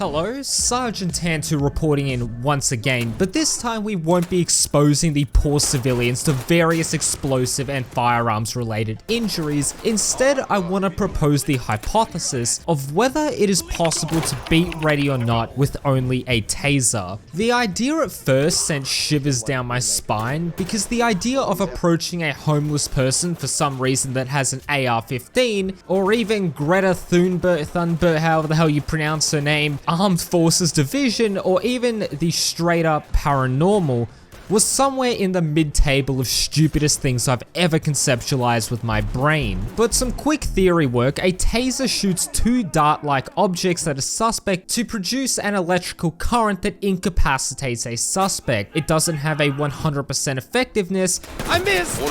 Hello, Sergeant Tantu reporting in once again, but this time we won't be exposing the poor civilians to various explosive and firearms related injuries. Instead, I want to propose the hypothesis of whether it is possible to beat Ready or Not with only a taser. The idea at first sent shivers down my spine because the idea of approaching a homeless person for some reason that has an AR-15, or even Greta Thunberg, however the hell you pronounce her name, Armed Forces Division, or even the straight up paranormal, was somewhere in the mid-table of stupidest things I've ever conceptualized with my brain. But some quick theory work, a taser shoots two dart-like objects at a suspect to produce an electrical current that incapacitates a suspect. It doesn't have a 100% effectiveness. I missed!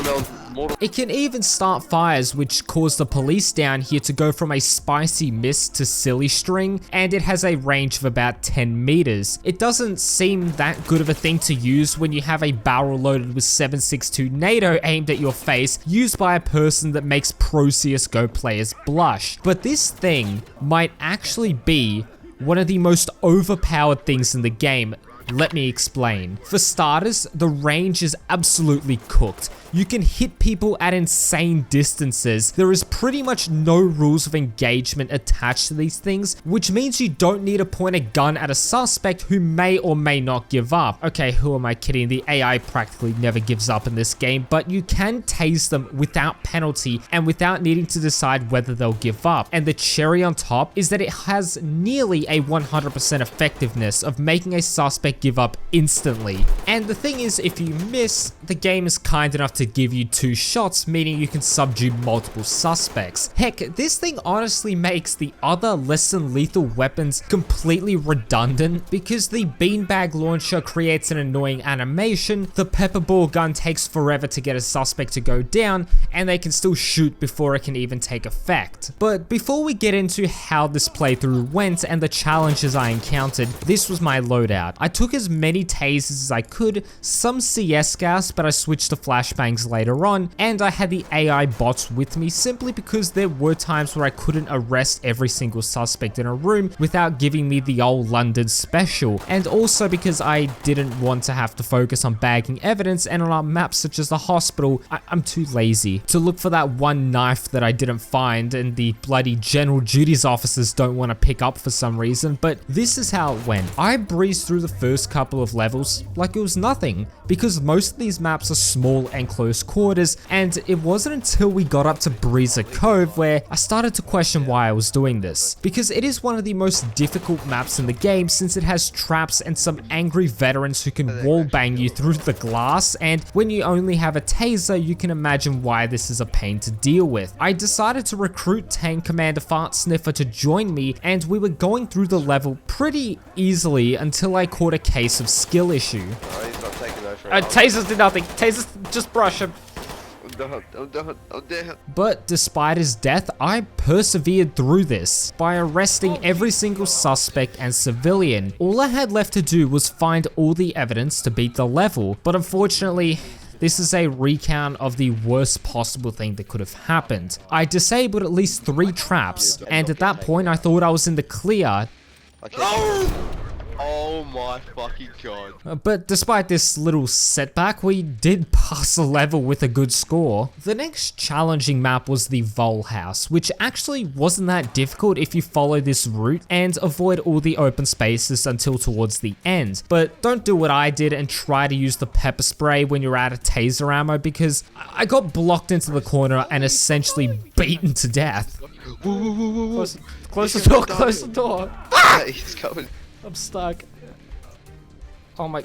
It can even start fires, which caused the police down here to go from a spicy mist to silly string, and it has a range of about 10 meters. It doesn't seem that good of a thing to use when you have a barrel loaded with 7.62 NATO aimed at your face, used by a person that makes pro CSGO players blush. But this thing might actually be one of the most overpowered things in the game. Let me explain. For starters, the range is absolutely cooked. You can hit people at insane distances. There is pretty much no rules of engagement attached to these things, which means you don't need to point a gun at a suspect who may or may not give up. Okay, who am I kidding? The AI practically never gives up in this game, but you can tase them without penalty and without needing to decide whether they'll give up. And the cherry on top is that it has nearly a 100% effectiveness of making a suspect give up instantly. And the thing is, if you miss, the game is kind enough to give you 2 shots, meaning you can subdue multiple suspects. Heck, this thing honestly makes the other less than lethal weapons completely redundant because the beanbag launcher creates an annoying animation, the pepper ball gun takes forever to get a suspect to go down, and they can still shoot before it can even take effect. But before we get into how this playthrough went and the challenges I encountered, this was my loadout. I took as many tasers as I could, some CS gas, but I switched to flashbangs later on, and I had the AI bots with me simply because there were times where I couldn't arrest every single suspect in a room without giving me the old London special, and also because I didn't want to have to focus on bagging evidence, and on our maps such as the hospital, I'm too lazy to look for that one knife that I didn't find and the bloody general duties officers don't want to pick up for some reason. But this is how it went. I breezed through the first couple of levels like it was nothing, because most of these maps are small and close quarters, and it wasn't until we got up to Breezer Cove where I started to question why I was doing this, because it is one of the most difficult maps in the game since it has traps and some angry veterans who can wallbang you through the glass, and when you only have a taser, you can imagine why this is a pain to deal with. I decided to recruit Tank Commander Fart Sniffer to join me, and we were going through the level pretty easily until I caught a case of skill issue. Oh, he's not taking no for Tasers did nothing. Tasers just brush him. Oh, But despite his death, I persevered through this by arresting every single suspect and civilian. All I had left to do was find all the evidence to beat the level, but unfortunately, this is a recount of the worst possible thing that could have happened. I disabled at least 3 traps, and at that point I thought I was in the clear. Oh my fucking god. But despite this little setback, we did pass the level with a good score. The next challenging map was the Vole House, which actually wasn't that difficult if you follow this route and avoid all the open spaces until towards the end. But don't do what I did and try to use the pepper spray when you're out of taser ammo, because I got blocked into the corner and essentially beaten to death. Close the door, close the door. Yeah, he's coming. I'm stuck. Oh my...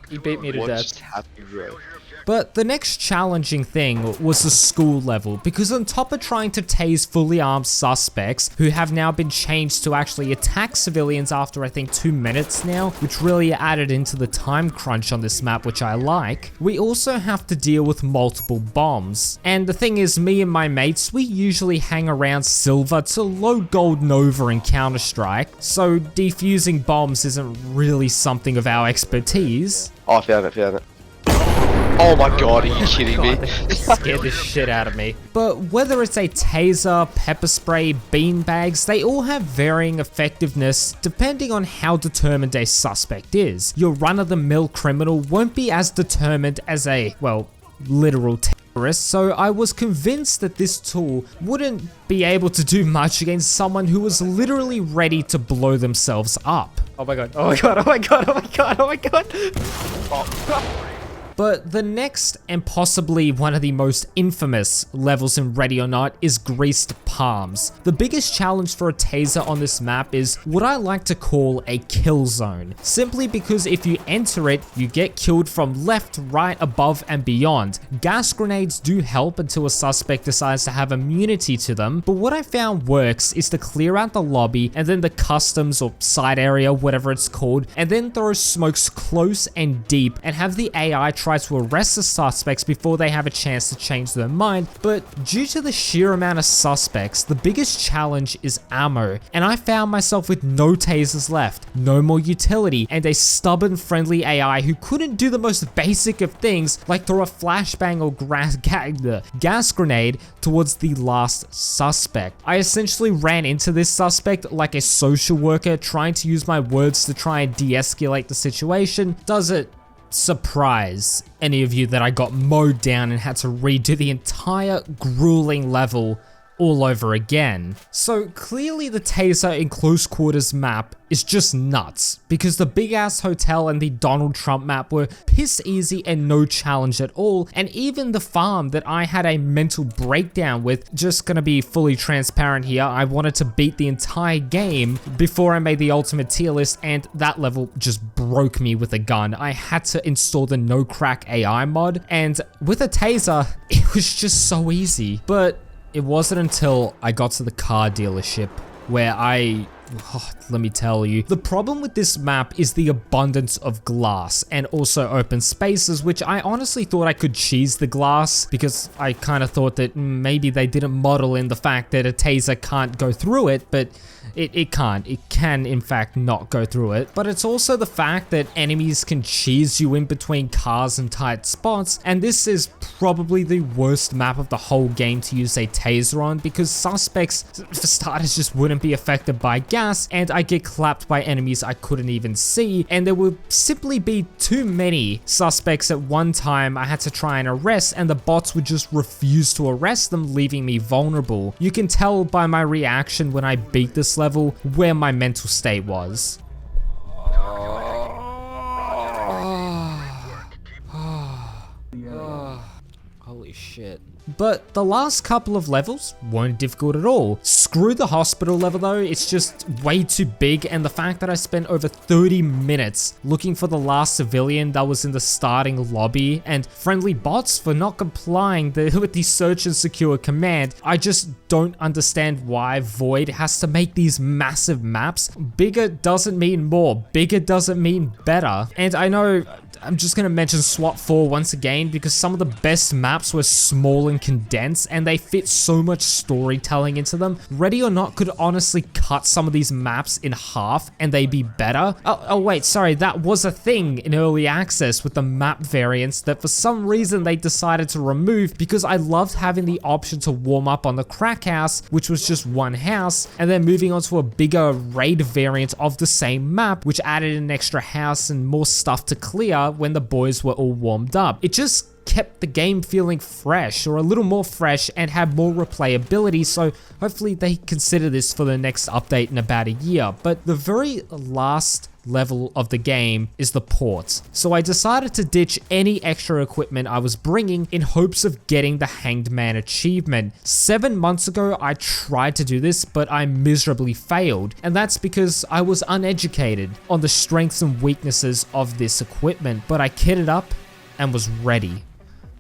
He beat me to What death. just happened, bro? But the next challenging thing was the school level, because on top of trying to tase fully armed suspects who have now been changed to actually attack civilians after I think 2 minutes now, which really added into the time crunch on this map, which I like, we also have to deal with multiple bombs. And the thing is, me and my mates, we usually hang around silver to low gold Nova in Counter-Strike, so defusing bombs isn't really something of our expertise. Oh, I found it. Oh my god, are you kidding me? Scared the shit out of me. But whether it's a taser, pepper spray, beanbags, they all have varying effectiveness depending on how determined a suspect is. Your run-of-the-mill criminal won't be as determined as a, well, literal terrorist, so I was convinced that this tool wouldn't be able to do much against someone who was literally ready to blow themselves up. Oh my god, oh my god, oh my god, oh my god, oh my god. Oh. But the next, and possibly one of the most infamous levels in Ready or Not, is Greased Palms. The biggest challenge for a taser on this map is what I like to call a kill zone. Simply because if you enter it, you get killed from left, right, above, and beyond. Gas grenades do help until a suspect decides to have immunity to them, but what I found works is to clear out the lobby and then the customs or side area, whatever it's called, and then throw smokes close and deep and have the AI try to arrest the suspects before they have a chance to change their mind. But due to the sheer amount of suspects, the biggest challenge is ammo, and I found myself with no tasers left, no more utility, and a stubborn friendly AI who couldn't do the most basic of things like throw a flashbang or gas grenade towards the last suspect. I essentially ran into this suspect like a social worker, trying to use my words to try and de-escalate the situation. Does it surprise any of you that I got mowed down and had to redo the entire grueling level all over again? So clearly the taser in close quarters map is just nuts, because the big ass hotel and the Donald Trump map were piss easy and no challenge at all, and even the farm that I had a mental breakdown with, just gonna be fully transparent here, I wanted to beat the entire game before I made the ultimate tier list, and that level just broke me with a gun. I had to install the no crack AI mod, and with a taser, it was just so easy. But it wasn't until I got to the car dealership where let me tell you, the problem with this map is the abundance of glass and also open spaces, which I honestly thought I could cheese the glass, because I kind of thought that maybe they didn't model in the fact that a taser can't go through it, but it can't. It can, in fact, not go through it. But it's also the fact that enemies can cheese you in between cars and tight spots, and this is probably the worst map of the whole game to use a taser on, because suspects, for starters, just wouldn't be affected by gas, and I get clapped by enemies I couldn't even see, and there would simply be too many suspects at one time I had to try and arrest, and the bots would just refuse to arrest them, leaving me vulnerable. You can tell by my reaction when I beat this level where my mental state was. Holy shit. But the last couple of levels weren't difficult at all. Screw the hospital level though, it's just way too big, and the fact that I spent over 30 minutes looking for the last civilian that was in the starting lobby, and friendly bots for not complying with the search and secure command. I just don't understand why Void has to make these massive maps. Bigger doesn't mean more, bigger doesn't mean better. And I know I'm just gonna mention SWAT 4 once again, because some of the best maps were small and condensed, and they fit so much storytelling into them. Ready or Not could honestly cut some of these maps in half and they'd be better. Oh wait, sorry, that was a thing in early access with the map variants that for some reason they decided to remove, because I loved having the option to warm up on the crack house, which was just one house, and then moving on to a bigger raid variant of the same map, which added an extra house and more stuff to clear when the boys were all warmed up. It just kept the game feeling fresh, or a little more fresh, and had more replayability, so hopefully they consider this for the next update in about a year. But the very last level of the game is the port, so I decided to ditch any extra equipment I was bringing in hopes of getting the Hanged Man achievement. 7 months ago I tried to do this, but I miserably failed, and that's because I was uneducated on the strengths and weaknesses of this equipment, but I kitted up and was ready.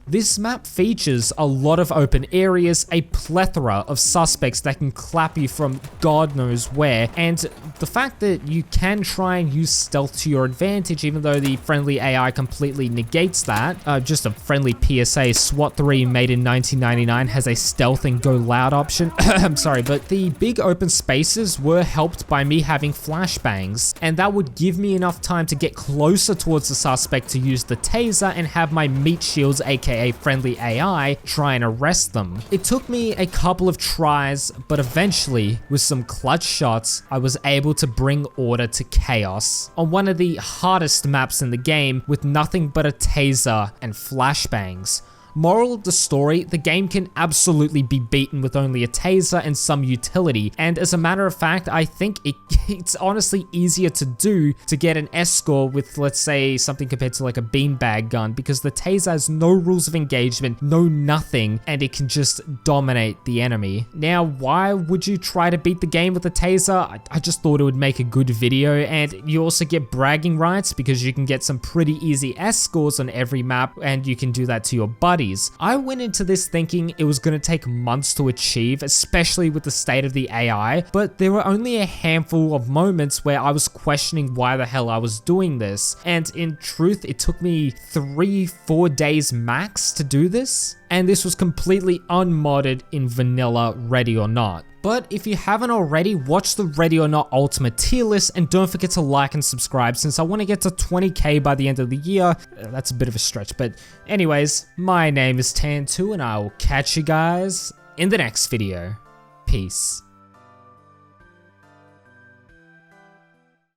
This map features a lot of open areas, a plethora of suspects that can clap you from God knows where, and the fact that you can try and use stealth to your advantage, even though the friendly AI completely negates that. Just a friendly PSA, SWAT 3 made in 1999 has a stealth and go loud option. I'm sorry, but the big open spaces were helped by me having flashbangs, and that would give me enough time to get closer towards the suspect to use the taser and have my meat shields, aka friendly AI, try and arrest them. It took me a couple of tries, but eventually, with some clutch shots, I was able to bring order to chaos on one of the hardest maps in the game with nothing but a taser and flashbangs. Moral of the story, the game can absolutely be beaten with only a taser and some utility, and as a matter of fact, I think it's honestly easier to do to get an S score with, let's say, something compared to like a beanbag gun, because the taser has no rules of engagement, no nothing, and it can just dominate the enemy. Now, why would you try to beat the game with a taser? I just thought it would make a good video, and you also get bragging rights because you can get some pretty easy S scores on every map, and you can do that to your buddies. I went into this thinking it was going to take months to achieve, especially with the state of the AI, but there were only a handful of moments where I was questioning why the hell I was doing this, and in truth, it took me 3-4 days max to do this, and this was completely unmodded in vanilla Ready or Not. But if you haven't already, watch the Ready or Not Ultimate tier list, and don't forget to like and subscribe since I want to get to 20k by the end of the year. That's a bit of a stretch, but anyways, my name is Tan2 and I will catch you guys in the next video. Peace.